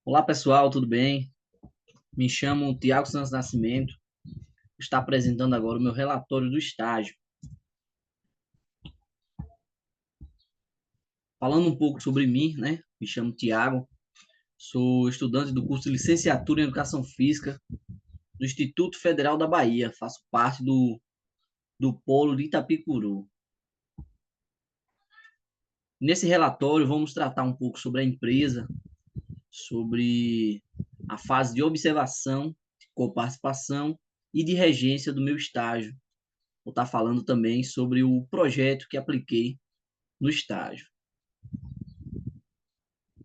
Olá pessoal, tudo bem? Me chamo Tiago Santos Nascimento. Estou apresentando agora o meu relatório do estágio. Falando um pouco sobre mim, né? Me chamo Tiago, sou estudante do curso de Licenciatura em Educação Física do Instituto Federal da Bahia. Faço parte do polo de Itapicuru. Nesse relatório, vamos tratar um pouco sobre a empresa, sobre a fase de observação, de coparticipação e de regência do meu estágio. Vou estar falando também sobre o projeto que apliquei no estágio.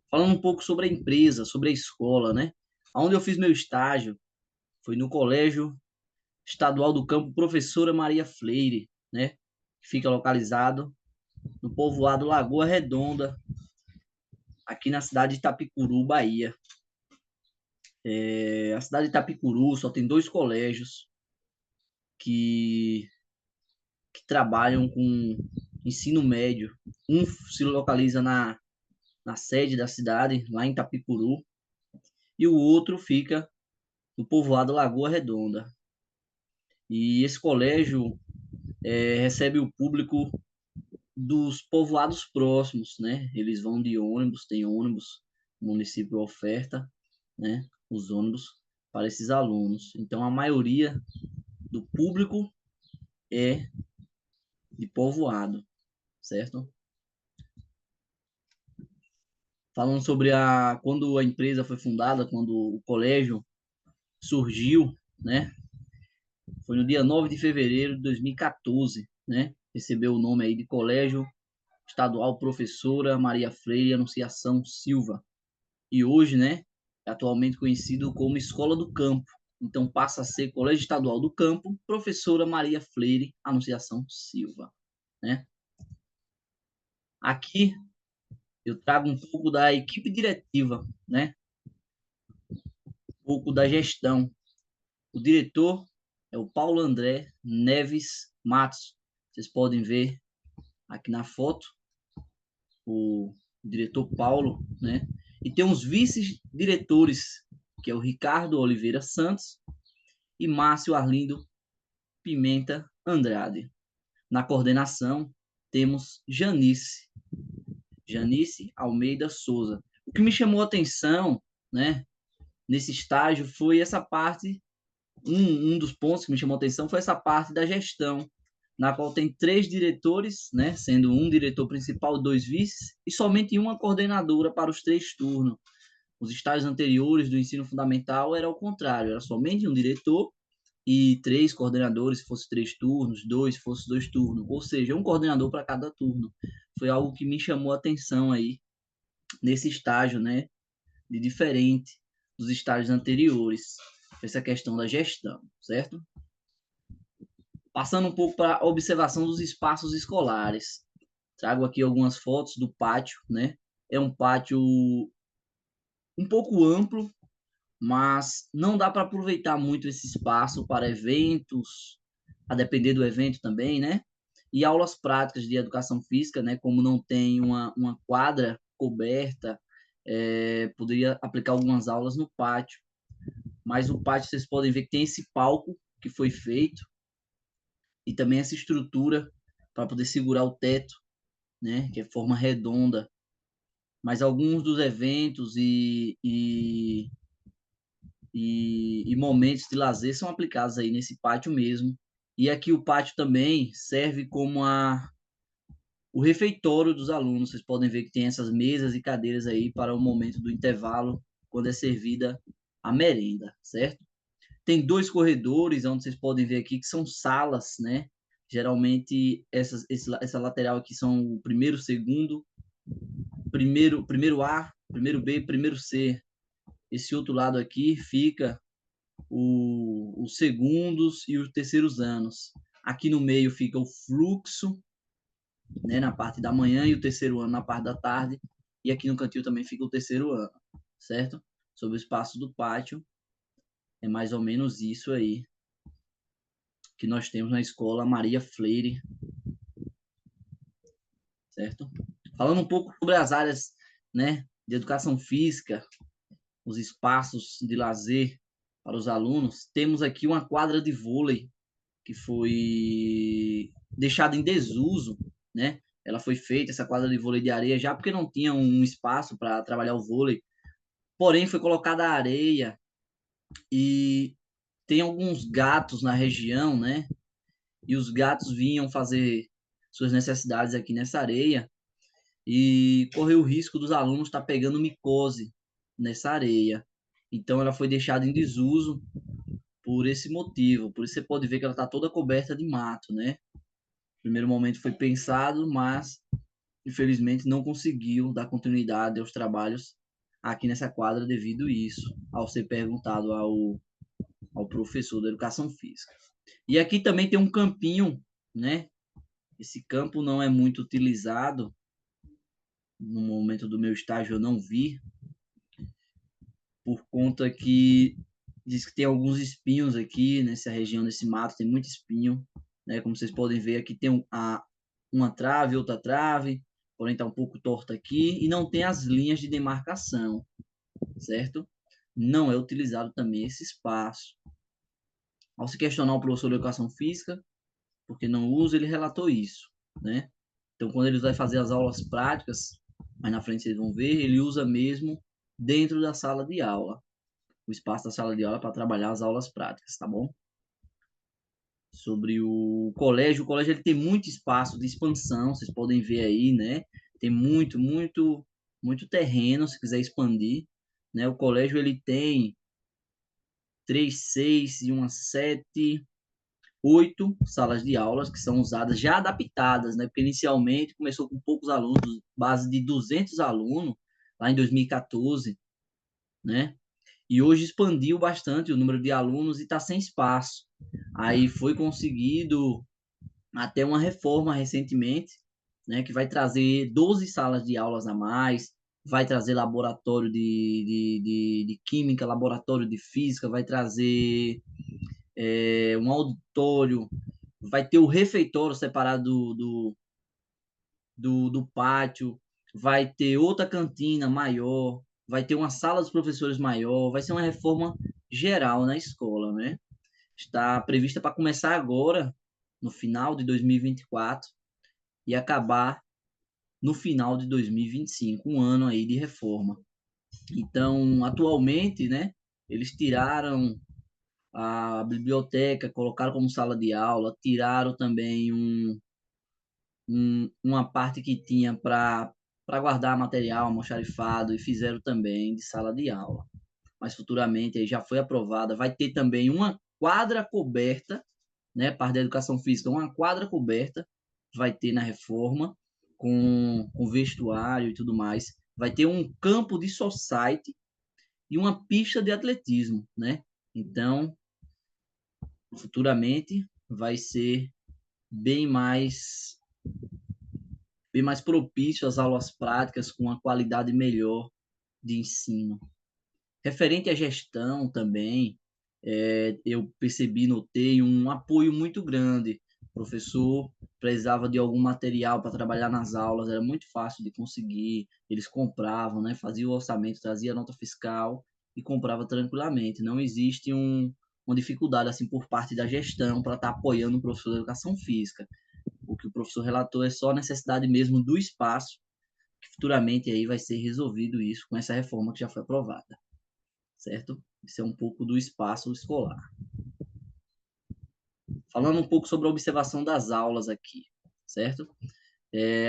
Falando um pouco sobre a empresa, sobre a escola, né? Onde eu fiz meu estágio foi no Colégio Estadual do Campo Professora Maria Freire, né? Que fica localizado no povoado Lagoa Redonda, aqui na cidade de Itapicuru, Bahia. A cidade de Itapicuru só tem dois colégios que, que trabalham com ensino médio. Um se localiza na sede da cidade, lá em Itapicuru, e o outro fica no povoado Lagoa Redonda. E esse colégio recebe o público dos povoados próximos, né? Eles vão de ônibus, tem ônibus, o município oferta, né? Os ônibus para esses alunos. Então, a maioria do público é de povoado, certo? Falando sobre quando a empresa foi fundada, quando o colégio surgiu, né? Foi no dia 9 de fevereiro de 2014, né? Recebeu o nome aí de Colégio Estadual Professora Maria Freire Anunciação Silva. E hoje, né, é atualmente conhecido como Escola do Campo. Então passa a ser Colégio Estadual do Campo, Professora Maria Freire Anunciação Silva, né? Aqui eu trago um pouco da equipe diretiva, né? Um pouco da gestão. O diretor é o Paulo André Neves Matos. Vocês podem ver aqui na foto o diretor Paulo, né? E tem uns vice-diretores, que é o Ricardo Oliveira Santos e Márcio Arlindo Pimenta Andrade. Na coordenação, temos Janice Almeida Souza. O que me chamou a atenção, né, nesse estágio foi essa parte, um dos pontos que me chamou a atenção foi essa parte da gestão, na qual tem três diretores, né, sendo um diretor principal, dois vices, e somente uma coordenadora para os três turnos. Os estágios anteriores do ensino fundamental era o contrário, era somente um diretor e três coordenadores, se fosse três turnos, dois, se fosse dois turnos, ou seja, um coordenador para cada turno. Foi algo que me chamou a atenção aí nesse estágio, né, de diferente dos estágios anteriores, essa questão da gestão, certo? Passando um pouco para a observação dos espaços escolares. Trago aqui algumas fotos do pátio, né? É um pátio um pouco amplo, mas não dá para aproveitar muito esse espaço para eventos, a depender do evento também, né? E aulas práticas de educação física, né? Como não tem uma quadra coberta, poderia aplicar algumas aulas no pátio. Mas o pátio vocês podem ver que tem esse palco que foi feito e também essa estrutura para poder segurar o teto, né? Que é forma redonda. Mas alguns dos eventos e momentos de lazer são aplicados aí nesse pátio mesmo. E aqui o pátio também serve como o refeitório dos alunos. Vocês podem ver que tem essas mesas e cadeiras aí para o momento do intervalo, quando é servida a merenda, certo? Tem dois corredores, onde vocês podem ver aqui, que são salas, né? Geralmente, essa lateral aqui são o primeiro, segundo, primeiro A, primeiro B, primeiro C. Esse outro lado aqui fica os segundos e os terceiros anos. Aqui no meio fica o fluxo, né, na parte da manhã, e o terceiro ano na parte da tarde. E aqui no cantinho também fica o terceiro ano, certo? Sobre o espaço do pátio, é mais ou menos isso aí que nós temos na escola Maria Freire, certo? Falando um pouco sobre as áreas, né, de educação física, os espaços de lazer para os alunos, temos aqui uma quadra de vôlei que foi deixada em desuso, né? Ela foi feita, essa quadra de vôlei de areia, já porque não tinha um espaço para trabalhar o vôlei, porém foi colocada areia e tem alguns gatos na região, né? E os gatos vinham fazer suas necessidades aqui nessa areia e correu o risco dos alunos estar pegando micose nessa areia. Então ela foi deixada em desuso por esse motivo. Por isso você pode ver que ela está toda coberta de mato, né? No primeiro momento foi pensado, mas infelizmente não conseguiu dar continuidade aos trabalhos aqui nessa quadra devido a isso, ao ser perguntado ao professor da educação física. E aqui também tem um campinho, né? Esse campo não é muito utilizado. No momento do meu estágio eu não vi, por conta que diz que tem alguns espinhos aqui nessa região, nesse mato, tem muito espinho, né? Como vocês podem ver, aqui tem uma trave, outra trave, porém está um pouco torta aqui, e não tem as linhas de demarcação, certo? Não é utilizado também esse espaço. Ao se questionar o professor de educação física, porque não usa, ele relatou isso, né? Então, quando ele vai fazer as aulas práticas, mais na frente vocês vão ver, ele usa mesmo dentro da sala de aula, o espaço da sala de aula para trabalhar as aulas práticas, tá bom? Sobre o colégio ele tem muito espaço de expansão, vocês podem ver aí, né? Tem muito terreno, se quiser expandir, né? O colégio ele tem 3, 6 e uma 7, 8 salas de aulas que são usadas, já adaptadas, né? Porque inicialmente começou com poucos alunos, base de 200 alunos, lá em 2014, né? E hoje expandiu bastante o número de alunos e está sem espaço. Aí foi conseguido até uma reforma recentemente, né? Que vai trazer 12 salas de aulas a mais, vai trazer laboratório de química, laboratório de física, vai trazer um auditório, vai ter o refeitório separado do pátio, vai ter outra cantina maior, vai ter uma sala dos professores maior, vai ser uma reforma geral na escola, né? Está prevista para começar agora, no final de 2024, e acabar no final de 2025, um ano aí de reforma. Então, atualmente, né, eles tiraram a biblioteca, colocaram como sala de aula, tiraram também uma parte que tinha para guardar material almoxarifado e fizeram também de sala de aula. Mas futuramente aí já foi aprovada, vai ter também uma quadra coberta, né, parte da educação física, uma quadra coberta vai ter na reforma com vestuário e tudo mais. Vai ter um campo de society e uma pista de atletismo, né? Então, futuramente vai ser bem mais bem mais propício às aulas práticas com uma qualidade melhor de ensino. Referente à gestão também, eu percebi, notei um apoio muito grande. O professor precisava de algum material para trabalhar nas aulas, era muito fácil de conseguir, eles compravam, né, faziam o orçamento, trazia a nota fiscal e comprava tranquilamente. Não existe uma dificuldade assim por parte da gestão para estar apoiando o professor de educação física. O que o professor relatou é só a necessidade mesmo do espaço, que futuramente aí vai ser resolvido isso com essa reforma que já foi aprovada, certo? Isso é um pouco do espaço escolar. Falando um pouco sobre a observação das aulas aqui, certo?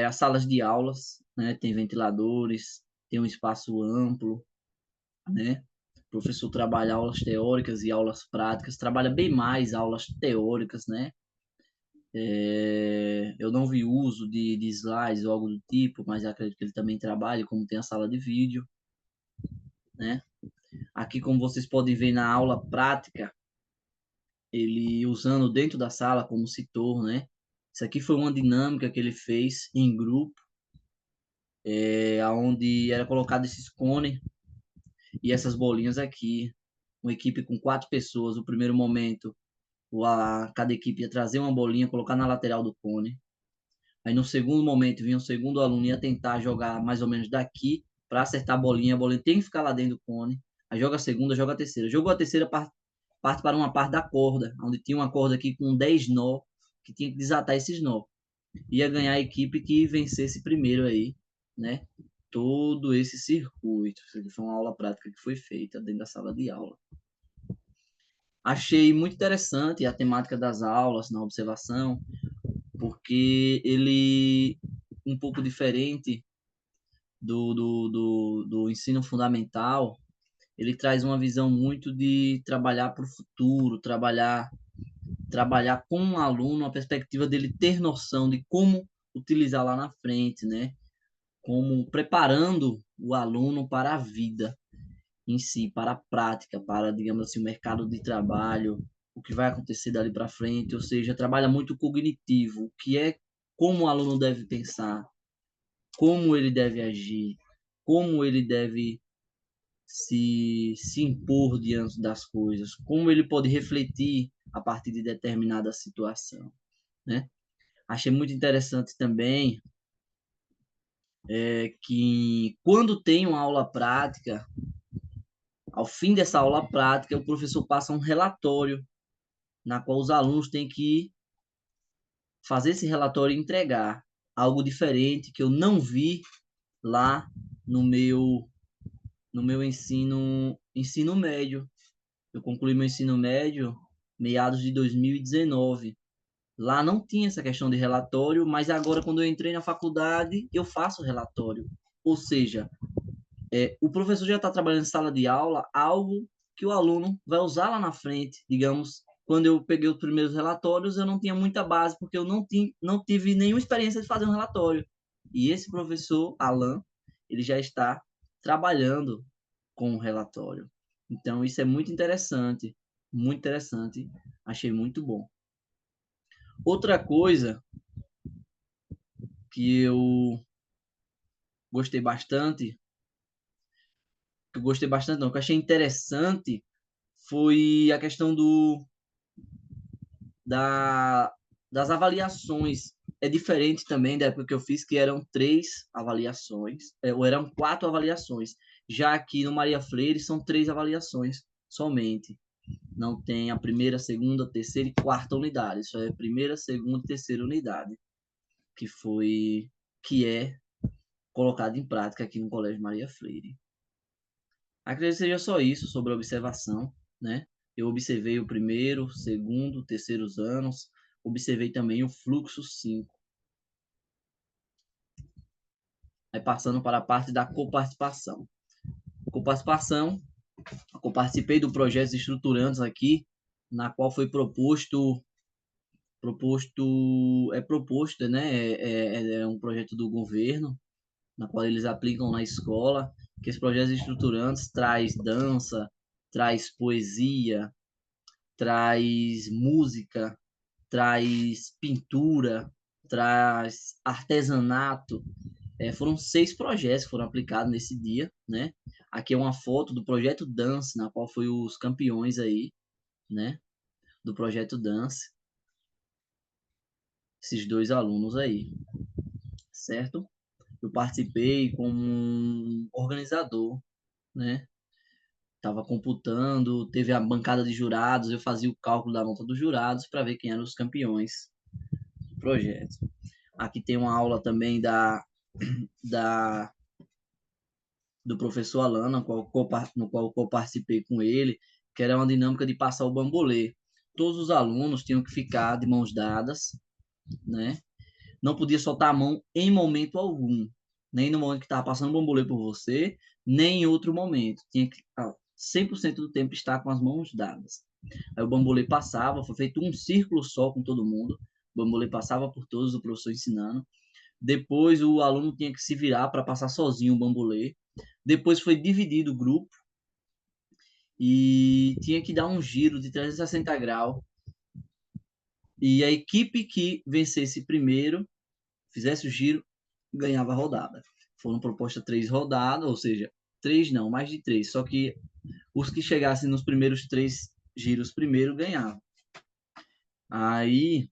As salas de aulas, né, tem ventiladores, tem um espaço amplo, né? O professor trabalha aulas teóricas e aulas práticas, trabalha bem mais aulas teóricas, né? Eu não vi uso de slides ou algo do tipo, mas acredito que ele também trabalha, como tem a sala de vídeo, né? Aqui, como vocês podem ver na aula prática, ele usando dentro da sala como citor, né? Isso aqui foi uma dinâmica que ele fez em grupo, onde era colocado esses cones e essas bolinhas aqui, uma equipe com 4 pessoas. No primeiro momento, cada equipe ia trazer uma bolinha, colocar na lateral do cone. Aí no segundo momento vinha o segundo aluno ia tentar jogar mais ou menos daqui para acertar a bolinha tem que ficar lá dentro do cone. Aí joga a segunda, joga a terceira. Jogou a terceira, parte para uma parte da corda, onde tinha uma corda aqui com 10 nó, que tinha que desatar esses nó. Ia ganhar a equipe que vencesse primeiro aí, né? Todo esse circuito. Isso aqui foi uma aula prática que foi feita dentro da sala de aula. Achei muito interessante a temática das aulas na observação, porque ele um pouco diferente do ensino fundamental, ele traz uma visão muito de trabalhar para o futuro, trabalhar com um aluno, a perspectiva dele ter noção de como utilizar lá na frente, né? Como preparando o aluno para a vida em si, para a prática, para, digamos assim, o mercado de trabalho, o que vai acontecer dali para frente, ou seja, trabalha muito cognitivo, o que é como o aluno deve pensar, como ele deve agir, como ele deve se impor diante das coisas, como ele pode refletir a partir de determinada situação, né? Achei muito interessante também que quando tem uma aula prática, ao fim dessa aula prática, o professor passa um relatório na qual os alunos têm que fazer esse relatório e entregar algo diferente que eu não vi lá no meu ensino médio. Eu concluí meu ensino médio meados de 2019. Lá não tinha essa questão de relatório, mas agora, quando eu entrei na faculdade, eu faço relatório. Ou seja, o professor já está trabalhando em sala de aula, algo que o aluno vai usar lá na frente. Digamos, quando eu peguei os primeiros relatórios, eu não tinha muita base, porque eu não tive nenhuma experiência de fazer um relatório. E esse professor, Alan, ele já está trabalhando com o relatório. Então, isso é muito interessante, muito interessante. Achei muito bom. Outra coisa que eu gostei bastante, não, que eu achei interessante, foi a questão da, das avaliações. É diferente também da época que eu fiz, que eram 3 avaliações, ou eram 4 avaliações. Já aqui no Maria Freire são 3 avaliações somente. Não tem a primeira, segunda, terceira e quarta unidade. Isso é primeira, segunda e terceira unidade, que é colocado em prática aqui no Colégio Maria Freire. Acredito que seja só isso sobre a observação, né? Eu observei o primeiro, segundo, terceiros anos, observei também o fluxo 5. Aí passando para a parte da coparticipação. Coparticipação, eu participei do projeto estruturantes aqui, na qual foi proposto, né? É um projeto do governo, na qual eles aplicam na escola, que esse projeto estruturantes traz dança, traz poesia, traz música, traz pintura, traz artesanato. Foram 6 projetos que foram aplicados nesse dia, né? Aqui é uma foto do projeto Dance, na qual foi os campeões aí, né? Do projeto Dance, esses 2 alunos aí, certo? Eu participei como um organizador, né? Estava computando, teve a bancada de jurados, eu fazia o cálculo da nota dos jurados para ver quem eram os campeões do projeto. Aqui tem uma aula também da do professor Alan, no qual eu participei com ele, que era uma dinâmica de passar o bambolê. Todos os alunos tinham que ficar de mãos dadas, né? Não podia soltar a mão em momento algum, nem no momento que estava passando o bambolê por você, nem em outro momento. Tinha que 100% do tempo estar com as mãos dadas. Aí o bambolê passava, foi feito um círculo só com todo mundo. O bambolê passava por todos, o professor ensinando. Depois o aluno tinha que se virar para passar sozinho o bambolê. Depois foi dividido o grupo e tinha que dar um giro de 360 graus. E a equipe que vencesse primeiro, fizesse o giro, ganhava a rodada. Foram propostas 3 rodadas, ou seja, 3 não, mais de 3. Só que os que chegassem nos primeiros 3 giros primeiro ganhavam. Aí,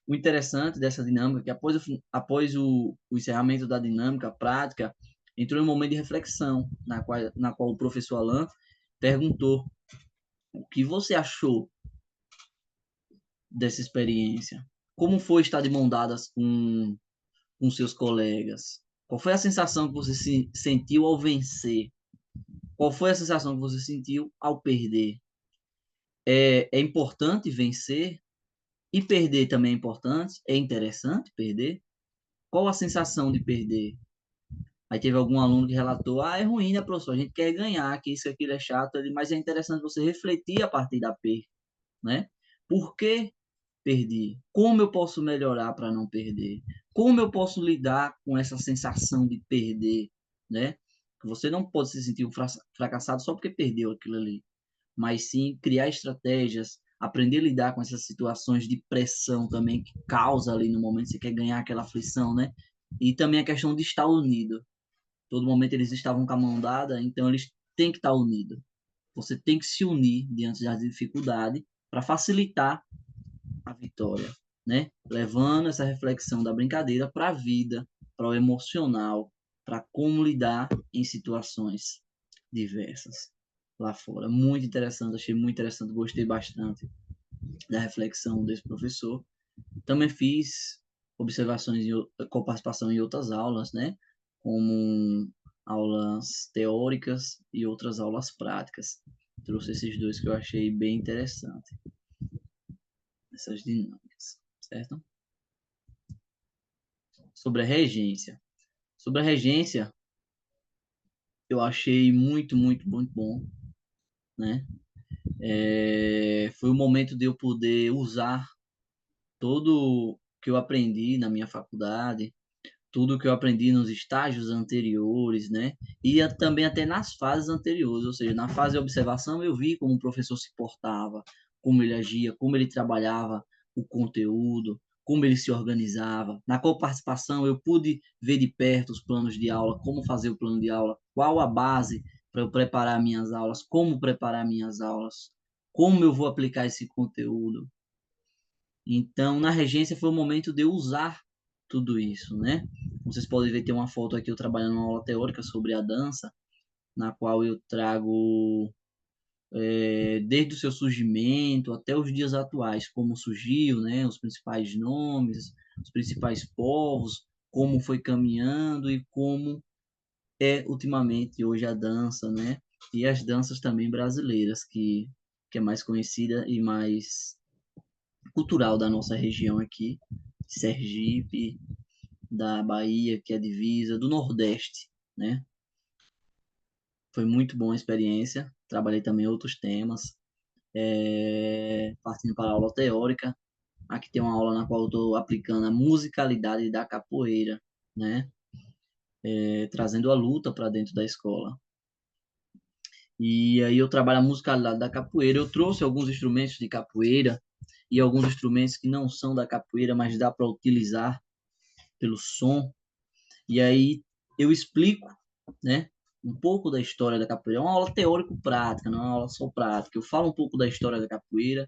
o interessante dessa dinâmica é que após o encerramento da dinâmica prática, entrou em um momento de reflexão, na qual o professor Alain perguntou: o que você achou dessa experiência? Como foi estar de mão dadas com seus colegas? Qual foi a sensação que você sentiu ao vencer? Qual foi a sensação que você sentiu ao perder? É importante vencer e perder também é importante? É interessante perder? Qual a sensação de perder? Aí teve algum aluno que relatou: é ruim, né, professor? A gente quer ganhar, que isso e aquilo é chato, mas é interessante você refletir a partir da perda, né? Por que perdi? Como eu posso melhorar para não perder? Como eu posso lidar com essa sensação de perder, né? Você não pode se sentir um fracassado só porque perdeu aquilo ali, mas sim criar estratégias, aprender a lidar com essas situações de pressão também que causa ali no momento que você quer ganhar aquela aflição, né? E também a questão de estar unido. Todo momento eles estavam com a mão dada, então eles têm que estar unidos. Você tem que se unir diante das dificuldades para facilitar a vitória, né? Levando essa reflexão da brincadeira para a vida, para o emocional, para como lidar em situações diversas lá fora. Muito interessante, achei muito interessante, gostei bastante da reflexão desse professor. Também fiz observações com participação em outras aulas, né? Como aulas teóricas e outras aulas práticas. Trouxe esses dois que eu achei bem interessante, essas dinâmicas, certo? Sobre a regência. Sobre a regência, eu achei muito, muito, muito bom, né? Foi o momento de eu poder usar todo que eu aprendi na minha faculdade, tudo que eu aprendi nos estágios anteriores, né? E também até nas fases anteriores, ou seja, na fase de observação eu vi como o professor se portava, como ele agia, como ele trabalhava o conteúdo, como ele se organizava. Na coparticipação eu pude ver de perto os planos de aula, como fazer o plano de aula, qual a base para eu preparar minhas aulas, como preparar minhas aulas, como eu vou aplicar esse conteúdo. Então, na regência foi o momento de eu usar tudo isso, né? Vocês podem ver, tem uma foto aqui eu trabalhando uma aula teórica sobre a dança, na qual eu trago desde o seu surgimento até os dias atuais, como surgiu, né? Os principais nomes, os principais povos, como foi caminhando e como é ultimamente hoje a dança, né? E as danças também brasileiras, que é mais conhecida e mais cultural da nossa região aqui, Sergipe, da Bahia, que é a divisa, do Nordeste, né? Foi muito boa a experiência. Trabalhei também outros temas, partindo para a aula teórica. Aqui tem uma aula na qual eu estou aplicando a musicalidade da capoeira, né? Trazendo a luta para dentro da escola. E aí eu trabalho a musicalidade da capoeira. Eu trouxe alguns instrumentos de capoeira e alguns instrumentos que não são da capoeira, mas dá para utilizar pelo som. E aí eu explico, né, um pouco da história da capoeira. É uma aula teórico-prática, não é uma aula só prática. Eu falo um pouco da história da capoeira,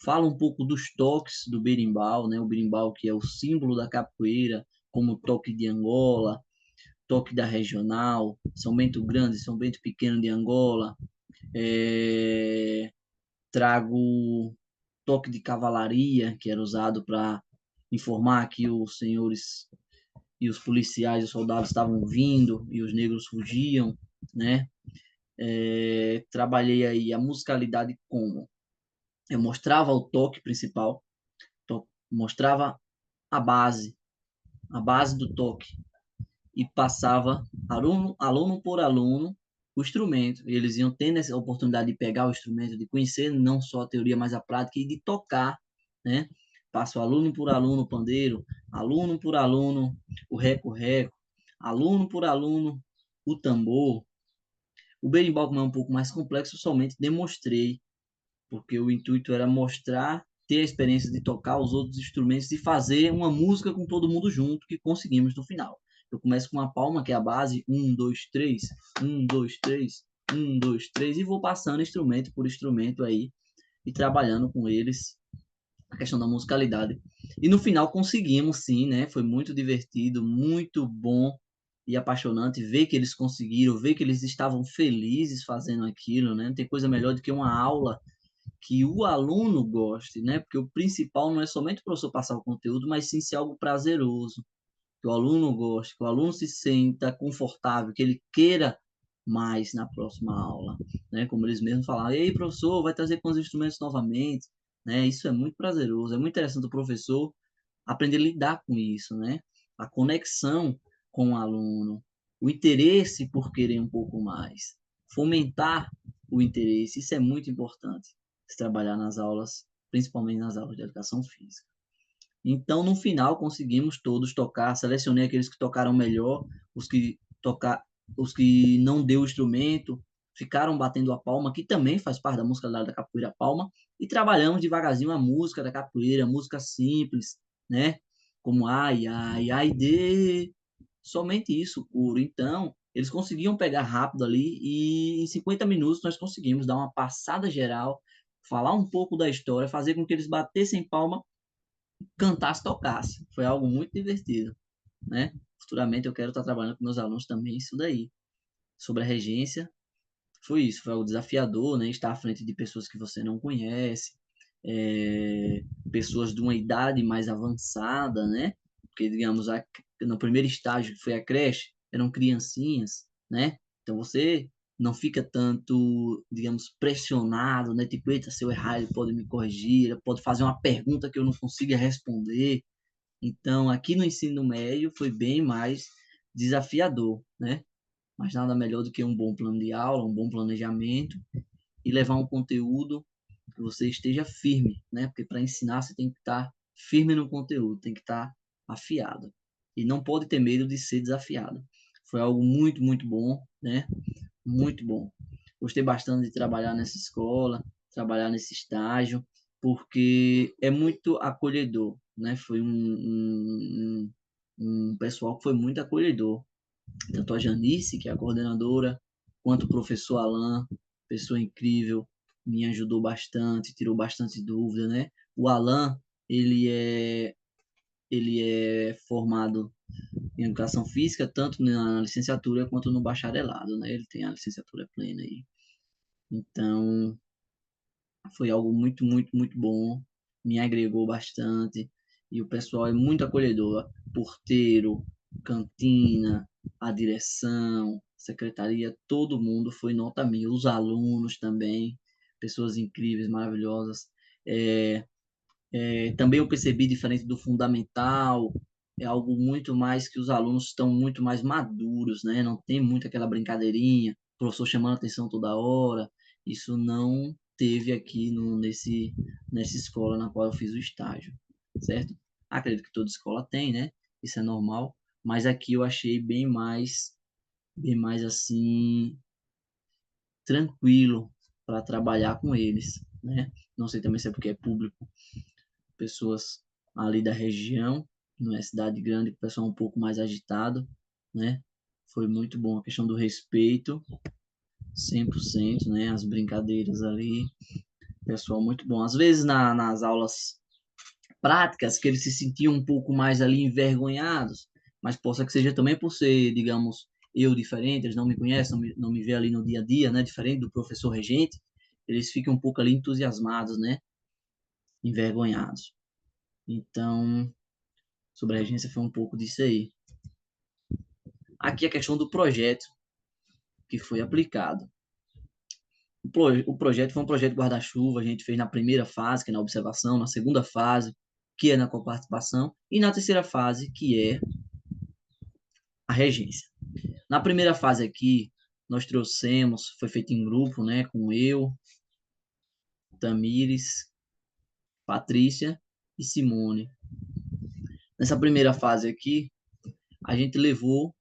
falo um pouco dos toques do berimbau, né, o berimbau que é o símbolo da capoeira, como o toque de Angola, toque da regional, São Bento Grande, São Bento Pequeno de Angola. É... Trago toque de cavalaria, que era usado para informar que os senhores e os policiais e os soldados estavam vindo e os negros fugiam, né? Trabalhei aí a musicalidade como eu mostrava o toque principal, mostrava a base do toque e passava aluno por aluno o instrumento. E eles iam tendo essa oportunidade de pegar o instrumento, de conhecer não só a teoria, mas a prática e de tocar, né? Passo aluno por aluno o pandeiro, aluno por aluno o reco-reco, aluno por aluno o tambor. O berimbau, como é um pouco mais complexo, eu somente demonstrei, porque o intuito era mostrar, ter a experiência de tocar os outros instrumentos e fazer uma música com todo mundo junto, que conseguimos no final. Eu começo com a palma, que é a base, 1, 2, 3, 1, 2, 3, 1, 2, 3, e vou passando instrumento por instrumento aí, e trabalhando com eles a questão da musicalidade. E no final conseguimos, sim, né? Foi muito divertido, muito bom e apaixonante ver que eles conseguiram, ver que eles estavam felizes fazendo aquilo, né? Não tem coisa melhor do que uma aula que o aluno goste, né? Porque o principal não é somente o professor passar o conteúdo, mas sim ser algo prazeroso, que o aluno goste, que o aluno se sinta confortável, que ele queira mais na próxima aula, né? Como eles mesmos falaram, ei, professor, vai trazer com os instrumentos novamente, né? Isso é muito prazeroso, é muito interessante o professor aprender a lidar com isso, né? A conexão com o aluno, o interesse por querer um pouco mais, fomentar o interesse, isso é muito importante, se trabalhar nas aulas, principalmente nas aulas de educação física. Então, no final, conseguimos todos tocar. Selecionei aqueles que tocaram melhor, os que tocar, os que não deu o instrumento, ficaram batendo a palma, que também faz parte da musicalidade da capoeira palma, e trabalhamos devagarzinho a música da capoeira, música simples, né? Como ai, ai, ai, de. Somente isso, puro. Então, eles conseguiam pegar rápido ali e em 50 minutos nós conseguimos dar uma passada geral, falar um pouco da história, fazer com que eles batessem palma, cantasse, tocasse. Foi algo muito divertido, né? Futuramente eu quero estar trabalhando com meus alunos também isso daí. Sobre a regência, foi isso, foi algo desafiador, né? Estar à frente de pessoas que você não conhece, pessoas de uma idade mais avançada, né? Porque, digamos, no primeiro estágio, que foi a creche, eram criancinhas, né? Então você não fica tanto, digamos, pressionado, né? Tipo, eita, se eu errar, ele pode me corrigir, ele pode fazer uma pergunta que eu não consiga responder. Então, aqui no ensino médio foi bem mais desafiador, né? Mas nada melhor do que um bom plano de aula, um bom planejamento e levar um conteúdo que você esteja firme, né? Porque para ensinar você tem que estar firme no conteúdo, tem que estar afiado. E não pode ter medo de ser desafiado. Foi algo muito, muito bom, né? Muito bom. Gostei bastante de trabalhar nessa escola, trabalhar nesse estágio, porque é muito acolhedor, né? Foi um pessoal que foi muito acolhedor. Tanto a Janice, que é a coordenadora, quanto o professor Alan, pessoa incrível, me ajudou bastante, tirou bastante dúvida, né? O Alan, ele é, ele é formado em educação física, tanto na licenciatura quanto no bacharelado, né? Ele tem a licenciatura plena aí. Então, foi algo muito, muito, muito bom, me agregou bastante, e o pessoal é muito acolhedor, porteiro, cantina, a direção, secretaria, todo mundo foi nota mil, os alunos também, pessoas incríveis, maravilhosas. É, também eu percebi, diferente do fundamental, é algo muito mais que os alunos estão muito mais maduros, né? Não tem muito aquela brincadeirinha, professor chamando a atenção toda hora. Isso não teve aqui nessa escola na qual eu fiz o estágio, certo? Acredito que toda escola tem, né? Isso é normal, mas aqui eu achei bem mais assim, tranquilo para trabalhar com eles, né? Não sei também se é porque é público, pessoas ali da região, não é cidade grande, o pessoal um pouco mais agitado, né? Foi muito bom a questão do respeito, 100%, né? As brincadeiras ali, pessoal muito bom. Às vezes nas aulas práticas, que eles se sentiam um pouco mais ali envergonhados, mas possa que seja também por ser, digamos, eu diferente, eles não me conhecem, não me vê ali no dia a dia, né? Diferente do professor regente, eles ficam um pouco ali entusiasmados, né? Envergonhados. Então, sobre a regência foi um pouco disso aí. Aqui a questão do projeto que foi aplicado. O projeto foi um projeto guarda-chuva, a gente fez na primeira fase, que é na observação, na segunda fase, que é na coparticipação, e na terceira fase, que é a regência. Na primeira fase aqui, nós trouxemos, foi feito em grupo, né, com eu, Tamires, Patrícia e Simone. Nessa primeira fase aqui, a gente levou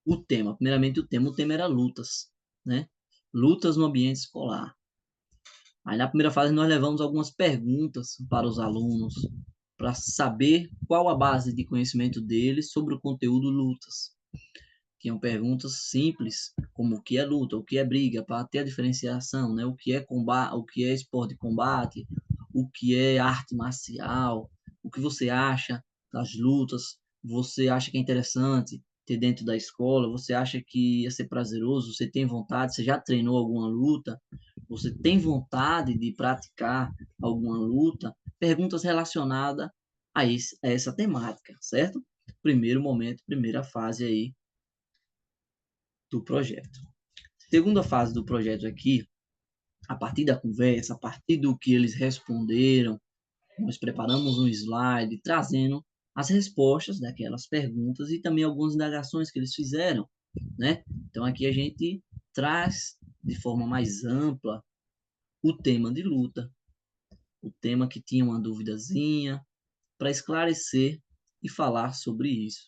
o tema, primeiramente o tema era lutas, né? Lutas no ambiente escolar. Aí na primeira fase nós levamos algumas perguntas para os alunos, para saber qual a base de conhecimento deles sobre o conteúdo lutas. Que são perguntas simples, como o que é luta, o que é briga, para ter a diferenciação, né? O que é combate, o que é esporte de combate, o que é arte marcial, o que você acha das lutas, você acha que é interessante, ter dentro da escola? Você acha que ia ser prazeroso? Você tem vontade? Você já treinou alguma luta? Você tem vontade de praticar alguma luta? Perguntas relacionadas a essa temática, certo? Primeiro momento, primeira fase aí do projeto. Segunda fase do projeto aqui, a partir da conversa, a partir do que eles responderam, nós preparamos um slide trazendo as respostas daquelas perguntas e também algumas indagações que eles fizeram, né? Então aqui a gente traz de forma mais ampla o tema de luta, o tema que tinha uma duvidazinha, para esclarecer e falar sobre isso,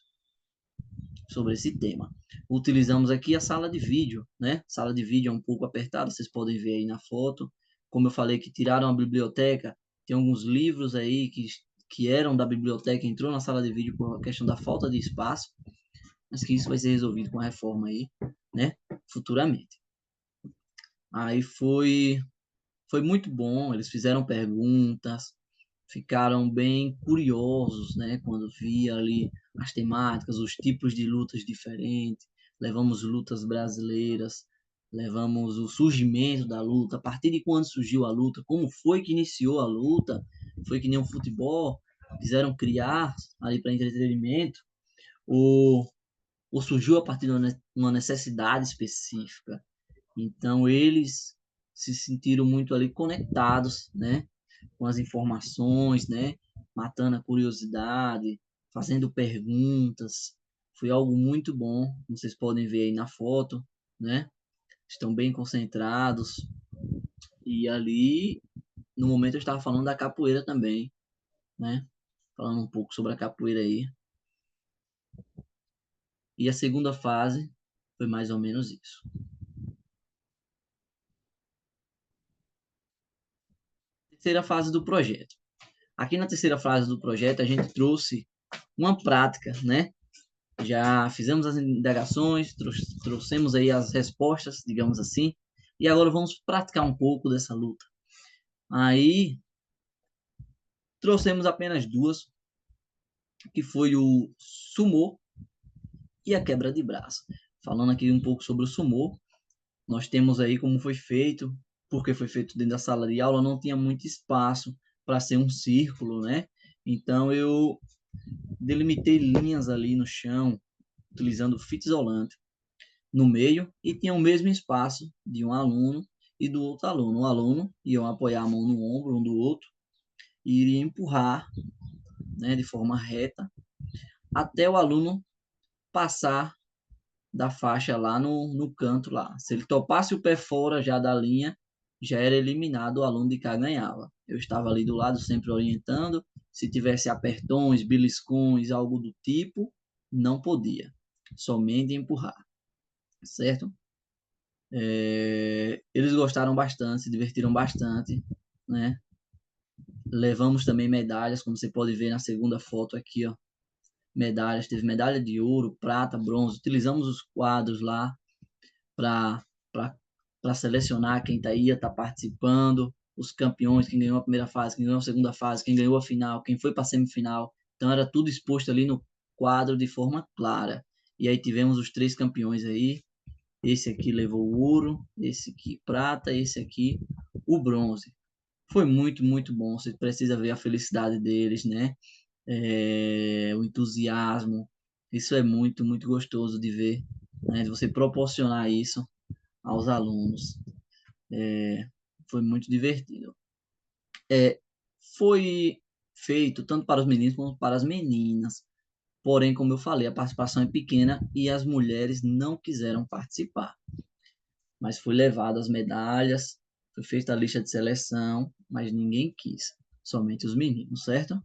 sobre esse tema. Utilizamos aqui a sala de vídeo, né? Sala de vídeo é um pouco apertada, vocês podem ver aí na foto. Como eu falei que tiraram a biblioteca, tem alguns livros aí que eram da biblioteca, entrou na sala de vídeo por questão da falta de espaço, mas que isso vai ser resolvido com a reforma aí, né? Futuramente. Aí foi muito bom, eles fizeram perguntas, ficaram bem curiosos, né, quando via ali as temáticas, os tipos de lutas diferentes, levamos lutas brasileiras, levamos o surgimento da luta, a partir de quando surgiu a luta, como foi que iniciou a luta, foi que nem o futebol, quiseram criar ali para entretenimento, ou, ou surgiu a partir de uma necessidade específica. Então eles se sentiram muito ali conectados, né, com as informações, né, matando a curiosidade, fazendo perguntas. Foi algo muito bom, como vocês podem ver aí na foto, né? Estão bem concentrados. E ali, no momento eu estava falando da capoeira também, né? Falando um pouco sobre a capoeira aí. E a segunda fase foi mais ou menos isso. Terceira fase do projeto. Aqui na terceira fase do projeto, a gente trouxe uma prática, né? Já fizemos as indagações, trouxemos aí as respostas, digamos assim, e agora vamos praticar um pouco dessa luta. Aí, trouxemos apenas duas, que foi o sumô e a quebra de braço. Falando aqui um pouco sobre o sumô, nós temos aí como foi feito, porque foi feito dentro da sala de aula, não tinha muito espaço para ser um círculo, né? Então eu delimitei linhas ali no chão, utilizando fita isolante no meio, e tinha o mesmo espaço de um aluno e do outro aluno. O aluno ia apoiar a mão no ombro um do outro e iria empurrar, né, de forma reta até o aluno passar da faixa lá no canto lá. Se ele topasse o pé fora já da linha, já era eliminado, o aluno de cá ganhava. Eu estava ali do lado sempre orientando. Se tivesse apertões, beliscões, algo do tipo, não podia. Somente empurrar, certo? Eles gostaram bastante, se divertiram bastante, né? Levamos também medalhas, como você pode ver na segunda foto aqui, ó. Medalhas, teve medalha de ouro, prata, bronze. Utilizamos os quadros lá para selecionar quem ia estar participando, os campeões, quem ganhou a primeira fase, quem ganhou a segunda fase, quem ganhou a final, quem foi para a semifinal. Então era tudo exposto ali no quadro de forma clara. E aí tivemos os três campeões aí. Esse aqui levou o ouro, esse aqui prata, esse aqui o bronze. Foi muito, muito bom. Você precisa ver a felicidade deles, né? O entusiasmo. Isso é muito, muito gostoso de ver, né? De você proporcionar isso aos alunos. Foi muito divertido. Foi feito tanto para os meninos como para as meninas. Porém, como eu falei, a participação é pequena e as mulheres não quiseram participar. Mas foi levado as medalhas, foi feita a lista de seleção, mas ninguém quis, somente os meninos, certo?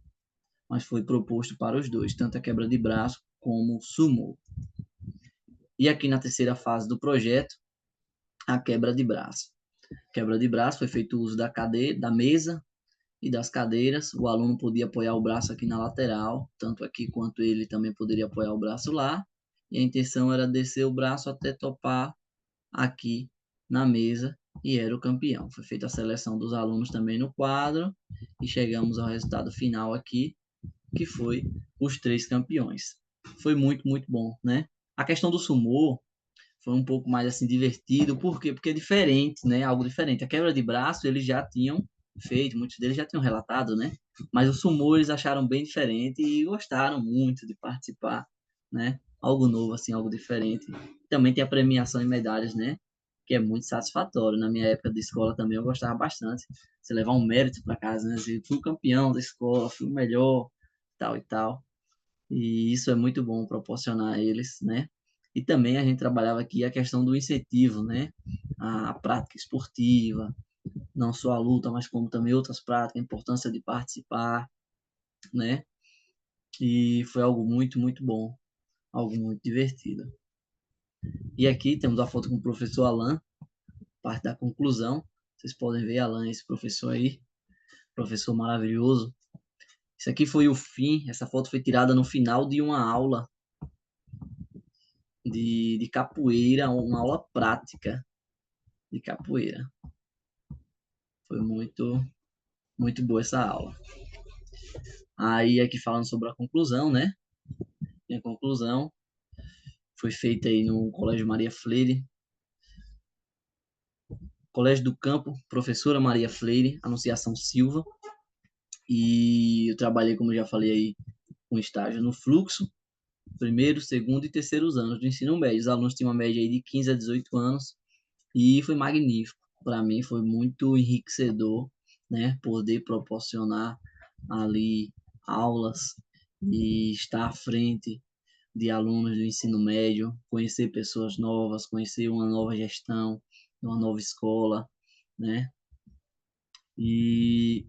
Mas foi proposto para os dois, tanto a quebra de braço como o sumô. E aqui na terceira fase do projeto, a quebra de braço. Quebra de braço foi feito o uso da cadeira, da mesa e das cadeiras. O aluno podia apoiar o braço aqui na lateral, tanto aqui quanto ele também poderia apoiar o braço lá. E a intenção era descer o braço até topar aqui na mesa e era o campeão. Foi feita a seleção dos alunos também no quadro e chegamos ao resultado final aqui, que foi os três campeões. Foi muito, muito bom, né? A questão do sumô foi um pouco mais assim divertido, por quê? Porque é diferente, né? Algo diferente. A quebra de braço eles já tinham feito, muitos deles já tinham relatado, né? Mas o sumô eles acharam bem diferente e gostaram muito de participar, né? Algo novo assim, algo diferente. Também tem a premiação em medalhas, né? Que é muito satisfatório. Na minha época de escola também eu gostava bastante. Você levar um mérito para casa, né? Dizer, fui o campeão da escola, fui o melhor, tal e tal. E isso é muito bom proporcionar a eles, né? E também a gente trabalhava aqui a questão do incentivo, né? A prática esportiva, não só a luta, mas como também outras práticas, a importância de participar, né? E foi algo muito, muito bom, algo muito divertido. E aqui temos a foto com o professor Alan, parte da conclusão. Vocês podem ver Alan, esse professor aí, professor maravilhoso. Isso aqui foi o fim, essa foto foi tirada no final de uma aula de capoeira, uma aula prática de capoeira. Foi muito, muito boa essa aula. Aí aqui falando sobre a conclusão, né? E a conclusão foi feita aí no Colégio Maria Freire, Colégio do Campo, professora Maria Freire, Anunciação Silva. E eu trabalhei, como eu já falei aí, com estágio no fluxo, primeiro, segundo e terceiros anos do ensino médio. Os alunos tinham uma média aí de 15 a 18 anos e foi magnífico. Para mim foi muito enriquecedor, né? Poder proporcionar ali aulas e estar à frente de alunos do ensino médio, conhecer pessoas novas, conhecer uma nova gestão, uma nova escola, né? E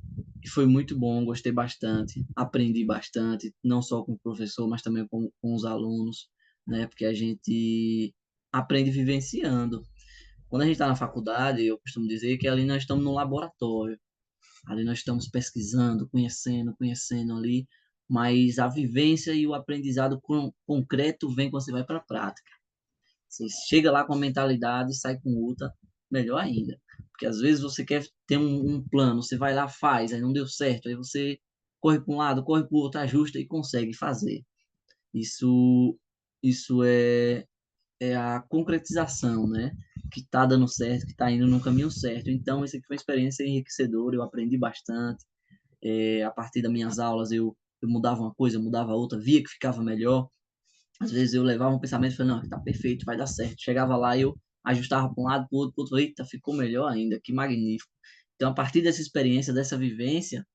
foi muito bom, gostei bastante, aprendi bastante, não só com o professor, mas também com os alunos, né? Porque a gente aprende vivenciando. Quando a gente está na faculdade, eu costumo dizer que ali nós estamos no laboratório, ali nós estamos pesquisando, conhecendo ali, mas a vivência e o aprendizado concreto vem quando você vai para a prática. Você chega lá com a mentalidade e sai com outra, melhor ainda. Porque às vezes você quer ter um plano, você vai lá, faz, aí não deu certo, aí você corre para um lado, corre para o outro, ajusta e consegue fazer. Isso, isso é a concretização, né? Que está dando certo, que está indo no caminho certo. Então, isso aqui foi uma experiência enriquecedora, eu aprendi bastante. A partir das minhas aulas, eu mudava uma coisa, eu mudava outra, via que ficava melhor. Às vezes eu levava um pensamento e falei, não, tá perfeito, vai dar certo. Chegava lá e eu ajustava para um lado, para o outro, para outro, eita, ficou melhor ainda, que magnífico. Então, a partir dessa experiência, dessa vivência,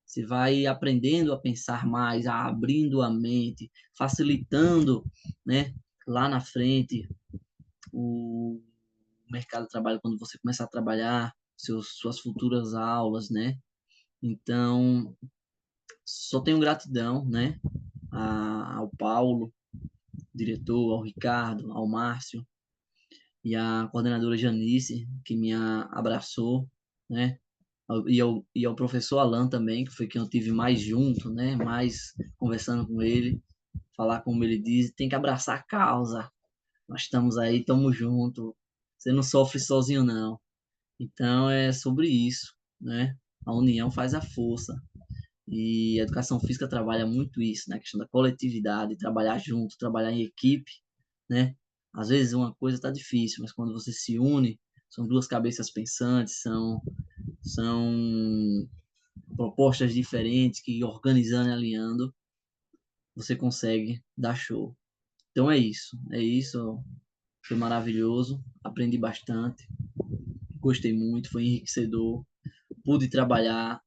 você vai aprendendo a pensar mais, a abrindo a mente, facilitando, né, lá na frente o mercado de trabalho quando você começar a trabalhar, suas futuras aulas, né? Então, só tenho gratidão, né, ao Paulo, diretor, ao Ricardo, ao Márcio e à coordenadora Janice, que me abraçou, né? E ao professor Alan também, que foi quem eu tive mais junto, né? Mais conversando com ele, falar como ele diz, tem que abraçar a causa. Nós estamos aí, estamos juntos. Você não sofre sozinho, não. Então é sobre isso, né? A união faz a força. E a educação física trabalha muito isso, né? A questão da coletividade, trabalhar junto, trabalhar em equipe, né? Às vezes uma coisa está difícil, mas quando você se une, são duas cabeças pensantes, são propostas diferentes que organizando e alinhando, você consegue dar show. Então é isso, foi maravilhoso, aprendi bastante, gostei muito, foi enriquecedor, pude trabalhar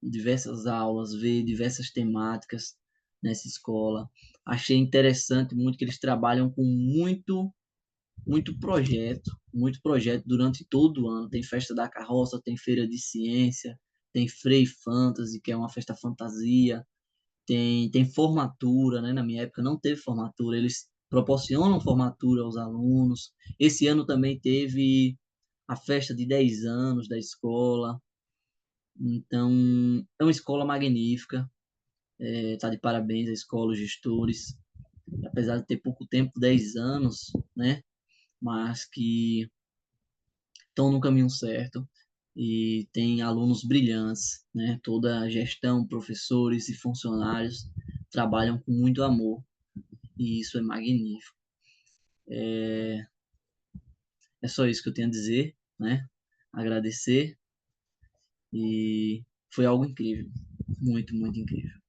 diversas aulas, ver diversas temáticas nessa escola. Achei interessante muito que eles trabalham com muito projeto durante todo o ano. Tem festa da carroça, tem feira de ciência, tem Frei Fantasy, que é uma festa fantasia, tem formatura, né? Na minha época não teve formatura, eles proporcionam formatura aos alunos. Esse ano também teve a festa de 10 anos da escola. Então, é uma escola magnífica. Tá de parabéns à escola, os gestores. Apesar de ter pouco tempo, 10 anos, né? Mas que estão no caminho certo e tem alunos brilhantes, né? Toda a gestão, professores e funcionários trabalham com muito amor e isso é magnífico. É só isso que eu tenho a dizer, né? Agradecer e foi algo incrível, muito, muito incrível.